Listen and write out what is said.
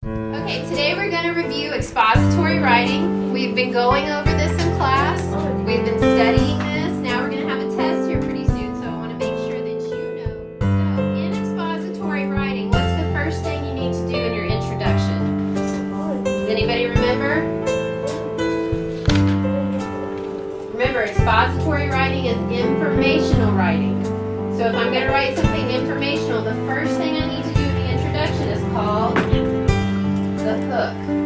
Okay, today we're going to review expository writing. We've been going over this in class. We've been studying this. Now we're going to have a test here pretty soon, so I want to make sure that you know. So, in expository writing, what's the first thing you need to do in your introduction? Does anybody remember? Remember, expository writing is informational writing. So if I'm going to write something informational, the first thing I need to do in the introduction is called the hook.